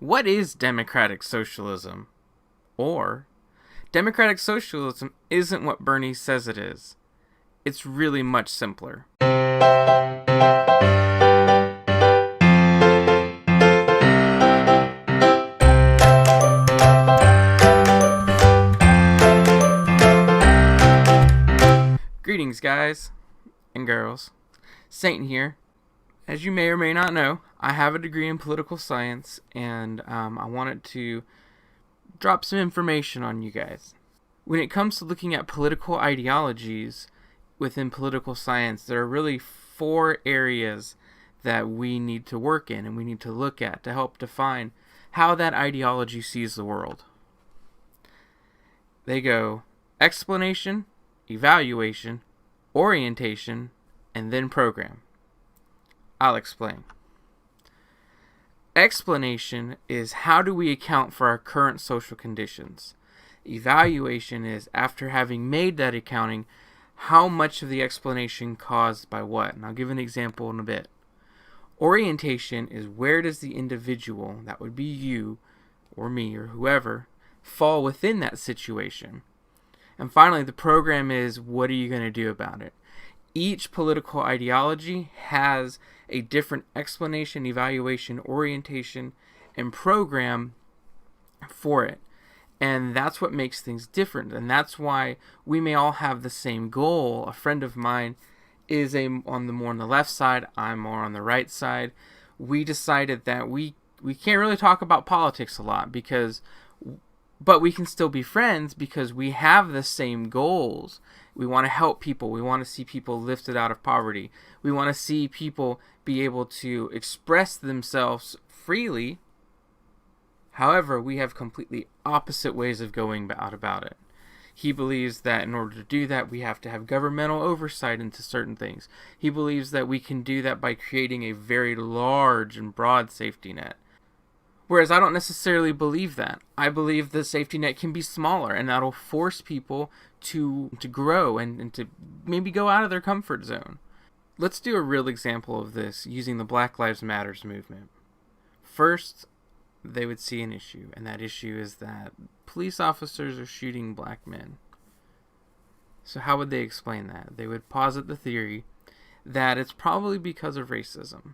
What is democratic socialism? Or, democratic socialism isn't what Bernie says it is. It's really much simpler. Greetings, guys and girls. Saint here. As you may or may not know, I have a degree in political science, and I wanted to drop some information on you guys. When it comes to looking at political ideologies within political science, there are really 4 areas that we need to work in and we need to look at to help define how that ideology sees the world. They go explanation, evaluation, orientation, and then program. I'll explain. Explanation is how do we account for our current social conditions. Evaluation is after having made that accounting, how much of the explanation caused by what. And I'll give an example in a bit. Orientation is where does the individual, that would be you or me or whoever, fall within that situation. And finally, the program is what are you going to do about it. Each political ideology has a different explanation, evaluation, orientation, and program for it. And that's what makes things different. And that's why we may all have the same goal. A friend of mine is more on the left side. I'm more on the right side. We decided that we can't really talk about politics a lot but we can still be friends because we have the same goals. We want to help people. We want to see people lifted out of poverty. We want to see people be able to express themselves freely. However, we have completely opposite ways of going about it. He believes that in order to do that, we have to have governmental oversight into certain things. He believes that we can do that by creating a very large and broad safety net. Whereas I don't necessarily believe that. I believe the safety net can be smaller, and that'll force people to grow and to maybe go out of their comfort zone. Let's do a real example of this using the Black Lives Matter movement. First, they would see an issue, and that issue is that police officers are shooting black men. So how would they explain that? They would posit the theory that it's probably because of racism.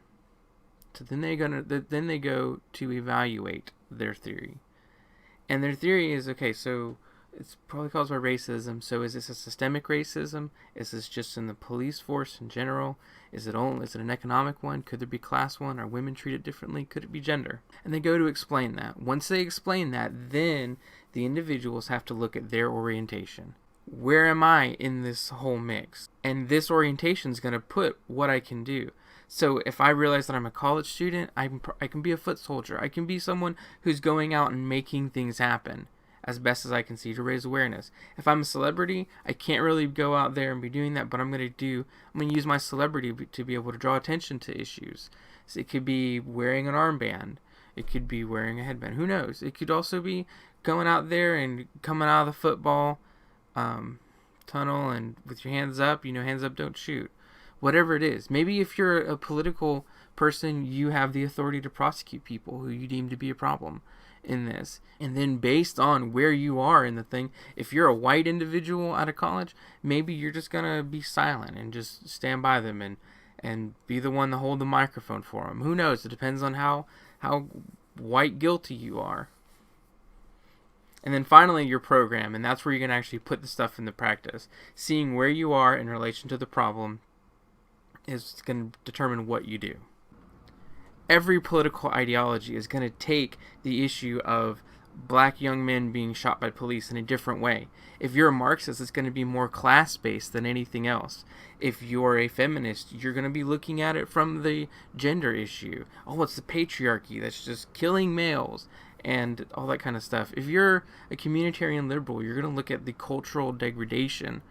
So then they go to evaluate their theory. And their theory is, okay, so it's probably caused by racism. So is this a systemic racism? Is this just in the police force in general? Is it an economic one? Could there be class one? Are women treated differently? Could it be gender? And they go to explain that. Once they explain that, then the individuals have to look at their orientation. Where am I in this whole mix? And this orientation is going to put what I can do. So if I realize that I'm a college student, I can be a foot soldier. I can be someone who's going out and making things happen as best as I can see to raise awareness. If I'm a celebrity, I can't really go out there and be doing that, but I'm going to use my celebrity to be able to draw attention to issues. So it could be wearing an armband. It could be wearing a headband. Who knows? It could also be going out there and coming out of the football tunnel and with your hands up, hands up, don't shoot. Whatever it is. Maybe if you're a political person, you have the authority to prosecute people who you deem to be a problem in this. And then based on where you are in the thing, if you're a white individual out of college, maybe you're just going to be silent and just stand by them and be the one to hold the microphone for them. Who knows? It depends on how white guilty you are. And then finally, your program. And that's where you're going to actually put the stuff into practice. Seeing where you are in relation to the problem is going to determine what you do. Every political ideology is going to take the issue of black young men being shot by police in a different way. If you're a Marxist, it's going to be more class-based than anything else. If you're a feminist, you're going to be looking at it from the gender issue. Oh, it's the patriarchy that's just killing males and all that kind of stuff. If you're a communitarian liberal, you're going to look at the cultural degradation.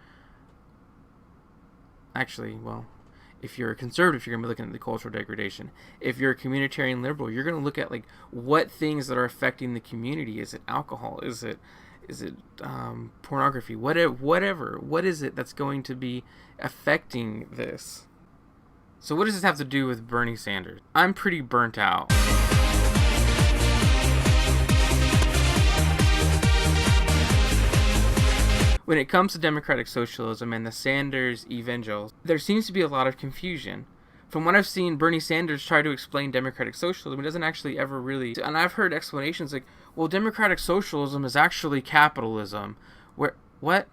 If you're a conservative, you're going to be looking at the cultural degradation. If you're a communitarian liberal, you're going to look at what things that are affecting the community. Is it alcohol? Is it pornography? Whatever. What is it that's going to be affecting this? So what does this have to do with Bernie Sanders? I'm pretty burnt out. When it comes to democratic socialism and the Sanders evangelicals, there seems to be a lot of confusion. From what I've seen, Bernie Sanders try to explain democratic socialism. He doesn't actually ever really... And I've heard explanations like, well, democratic socialism is actually capitalism. Where... What?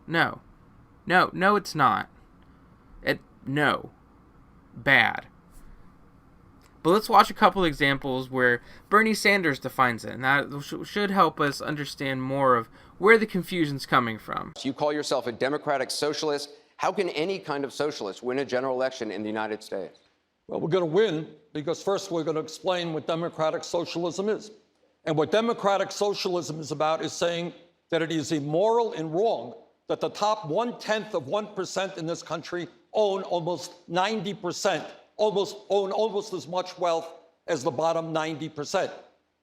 No. No, it's not. No. Bad. But let's watch a couple examples where Bernie Sanders defines it, and that should help us understand more of where the confusion's coming from. You call yourself a democratic socialist. How can any kind of socialist win a general election in the United States? Well, we're going to win because first we're going to explain what democratic socialism is. And what democratic socialism is about is saying that it is immoral and wrong that the top 0.1% in this country own almost 90%, own almost as much wealth as the bottom 90%.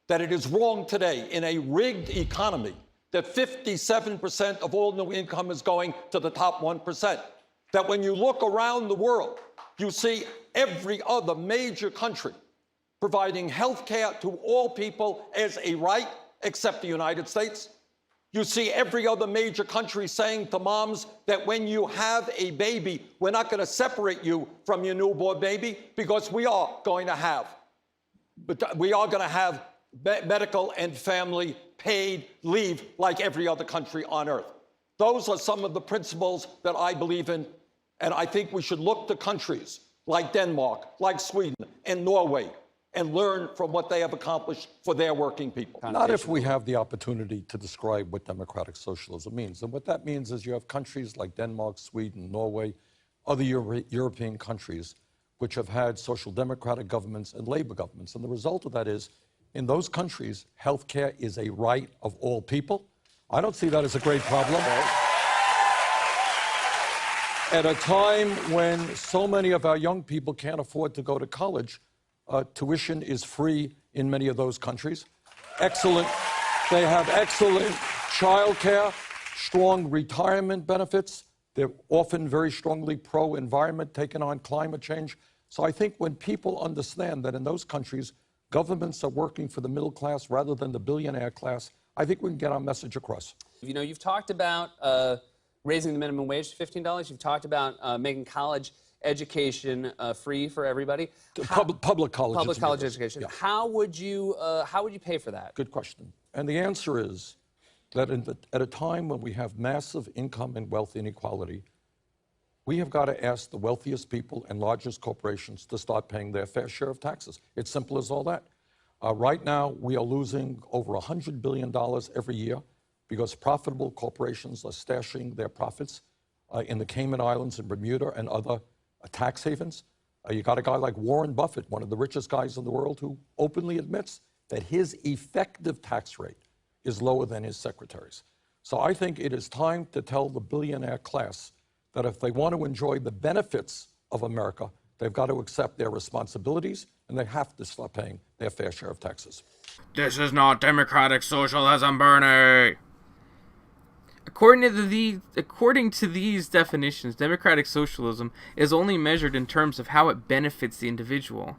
That it is wrong today in a rigged economy that 57% of all new income is going to the top 1%. That when you look around the world, you see every other major country providing health care to all people as a right, except the United States. You see every other major country saying to moms that when you have a baby, we're not going to separate you from your newborn baby because we are going to have medical and family paid leave like every other country on earth. Those are some of the principles that I believe in, and I think we should look to countries like Denmark, like Sweden, and Norway, and learn from what they have accomplished for their working people. Not if we have the opportunity to describe what democratic socialism means. And what that means is you have countries like Denmark, Sweden, Norway, other European countries, which have had social democratic governments and labor governments. And the result of that is, in those countries, health care is a right of all people. I don't see that as a great problem. At a time when so many of our young people can't afford to go to college, tuition is free in many of those countries. They have excellent child care, strong retirement benefits. They're often very strongly pro-environment, taking on climate change. So I think when people understand that in those countries, governments are working for the middle class rather than the billionaire class, I think we can get our message across. You know, you've talked about raising the minimum wage to $15. You've talked about making college education free for everybody. Public college education. Yeah. How would you pay for that? Good question. And the answer is that at a time when we have massive income and wealth inequality, we have got to ask the wealthiest people and largest corporations to start paying their fair share of taxes. It's simple as all that. Right now, we are losing over $100 billion every year because profitable corporations are stashing their profits in the Cayman Islands and Bermuda and other tax havens. You got a guy like Warren Buffett, one of the richest guys in the world, who openly admits that his effective tax rate is lower than his secretary's. So I think it is time to tell the billionaire class that if they want to enjoy the benefits of America, they've got to accept their responsibilities and they have to start paying their fair share of taxes. This is not democratic socialism, Bernie. According to these definitions, democratic socialism is only measured in terms of how it benefits the individual.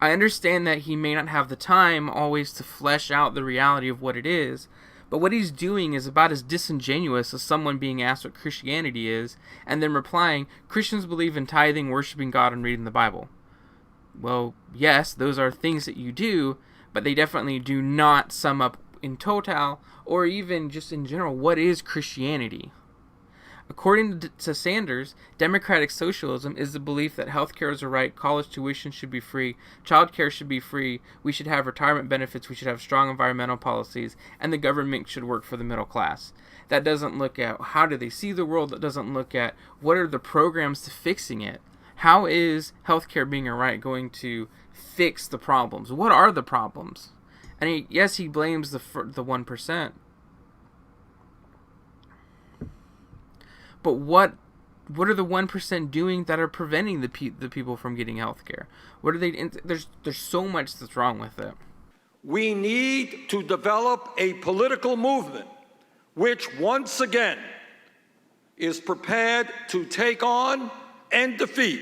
I understand that he may not have the time always to flesh out the reality of what it is, but what he's doing is about as disingenuous as someone being asked what Christianity is, and then replying, Christians believe in tithing, worshiping God, and reading the Bible. Well, yes, those are things that you do, but they definitely do not sum up in total, or even just in general, what is Christianity? According to Sanders, democratic socialism is the belief that healthcare is a right, college tuition should be free, childcare should be free, we should have retirement benefits, we should have strong environmental policies, and the government should work for the middle class. That doesn't look at how do they see the world, that doesn't look at what are the programs to fixing it. How is healthcare being a right going to fix the problems? What are the problems? And yes, he blames the 1%. But what are the 1% doing that are preventing the people from getting health care? What are they? There's so much that's wrong with it. We need to develop a political movement which, once again, is prepared to take on and defeat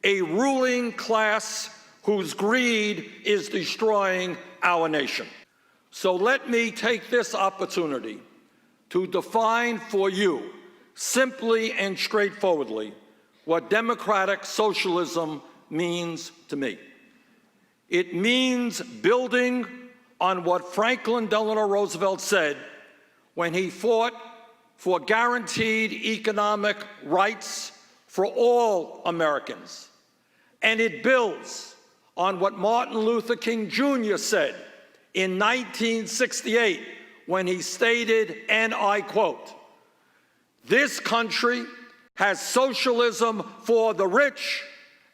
a ruling class whose greed is destroying our nation. So let me take this opportunity to define for you, simply and straightforwardly, what democratic socialism means to me. It means building on what Franklin Delano Roosevelt said when he fought for guaranteed economic rights for all Americans. And it builds on what Martin Luther King Jr. said in 1968 when he stated, and I quote, "This country has socialism for the rich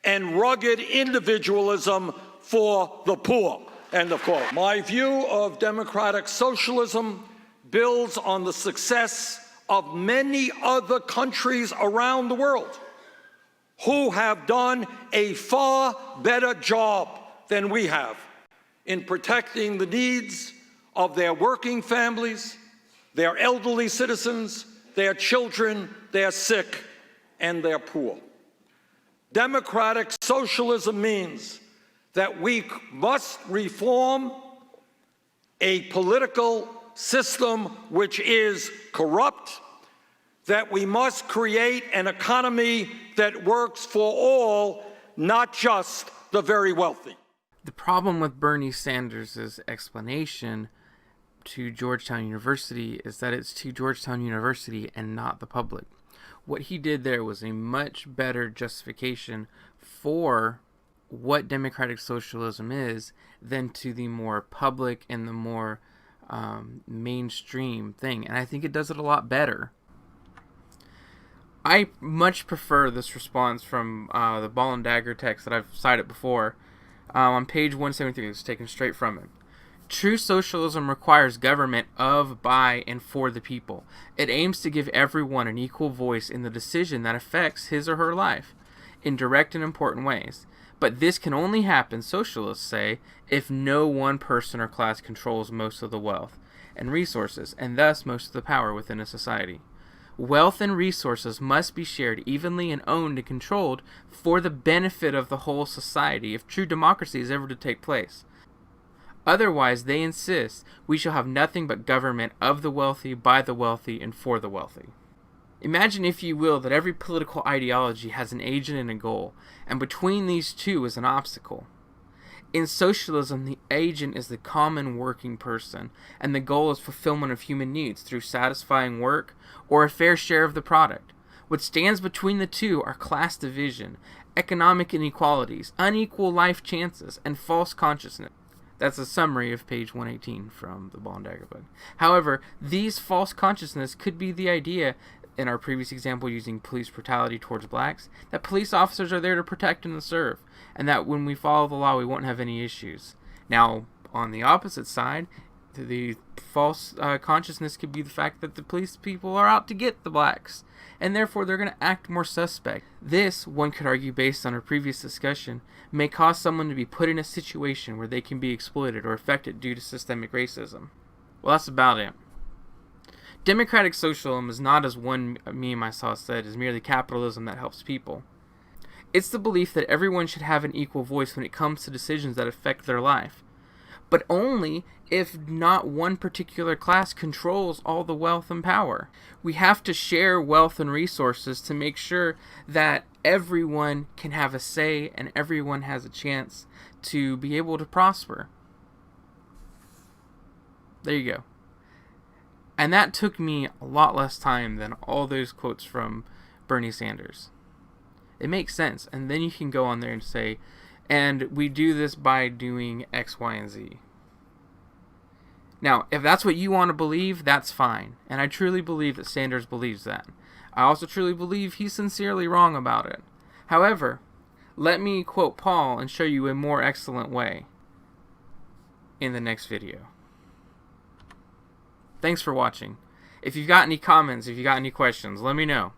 and rugged individualism for the poor," end of quote. My view of democratic socialism builds on the success of many other countries around the world who have done a far better job than we have in protecting the needs of their working families, their elderly citizens, their children, their sick, and their poor. Democratic socialism means that we must reform a political system which is corrupt, that we must create an economy that works for all, not just the very wealthy. The problem with Bernie Sanders' explanation to Georgetown University is that it's to Georgetown University and not the public. What he did there was a much better justification for what democratic socialism is than to the more public and the more mainstream thing. And I think it does it a lot better. I much prefer this response from the Ball and Dagger text that I've cited before. On page 173, it's taken straight from it. True socialism requires government of, by, and for the people. It aims to give everyone an equal voice in the decision that affects his or her life, in direct and important ways. But this can only happen, socialists say, if no one person or class controls most of the wealth and resources, and thus most of the power within a society. Wealth and resources must be shared evenly and owned and controlled for the benefit of the whole society if true democracy is ever to take place. Otherwise, they insist, we shall have nothing but government of the wealthy, by the wealthy, and for the wealthy. Imagine, if you will, that every political ideology has an agent and a goal, and between these two is an obstacle. In socialism, the agent is the common working person, and the goal is fulfillment of human needs through satisfying work or a fair share of the product. What stands between the two are class division, economic inequalities, unequal life chances, and false consciousness. That's a summary of page 118 from the Ball and Dagger book. However, these false consciousness could be the idea, in our previous example using police brutality towards blacks, that police officers are there to protect and to serve, and that when we follow the law we won't have any issues. Now, on the opposite side, the false consciousness could be the fact that the police people are out to get the blacks, and therefore they're going to act more suspect. This, one could argue based on our previous discussion, may cause someone to be put in a situation where they can be exploited or affected due to systemic racism. Well, that's about it. Democratic socialism is not, as one meme I saw said, is merely capitalism that helps people. It's the belief that everyone should have an equal voice when it comes to decisions that affect their life, but only if not one particular class controls all the wealth and power. We have to share wealth and resources to make sure that everyone can have a say and everyone has a chance to be able to prosper. There you go. And that took me a lot less time than all those quotes from Bernie Sanders. It makes sense. And then you can go on there and say, and we do this by doing X, Y, and Z. Now, if that's what you want to believe, that's fine. And I truly believe that Sanders believes that. I also truly believe he's sincerely wrong about it. However, let me quote Paul and show you a more excellent way in the next video. Thanks for watching. If you've got any comments, if you've got any questions, let me know.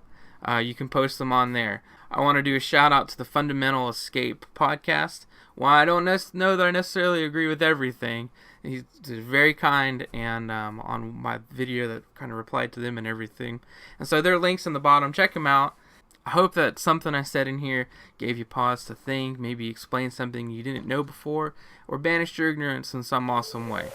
You can post them on there. I want to do a shout out to the Fundamental Escape podcast. While I don't know that I necessarily agree with everything, he's very kind, and on my video that kind of replied to them and everything. And so there are links in the bottom. Check them out. I hope that something I said in here gave you pause to think, maybe explain something you didn't know before, or banished your ignorance in some awesome way.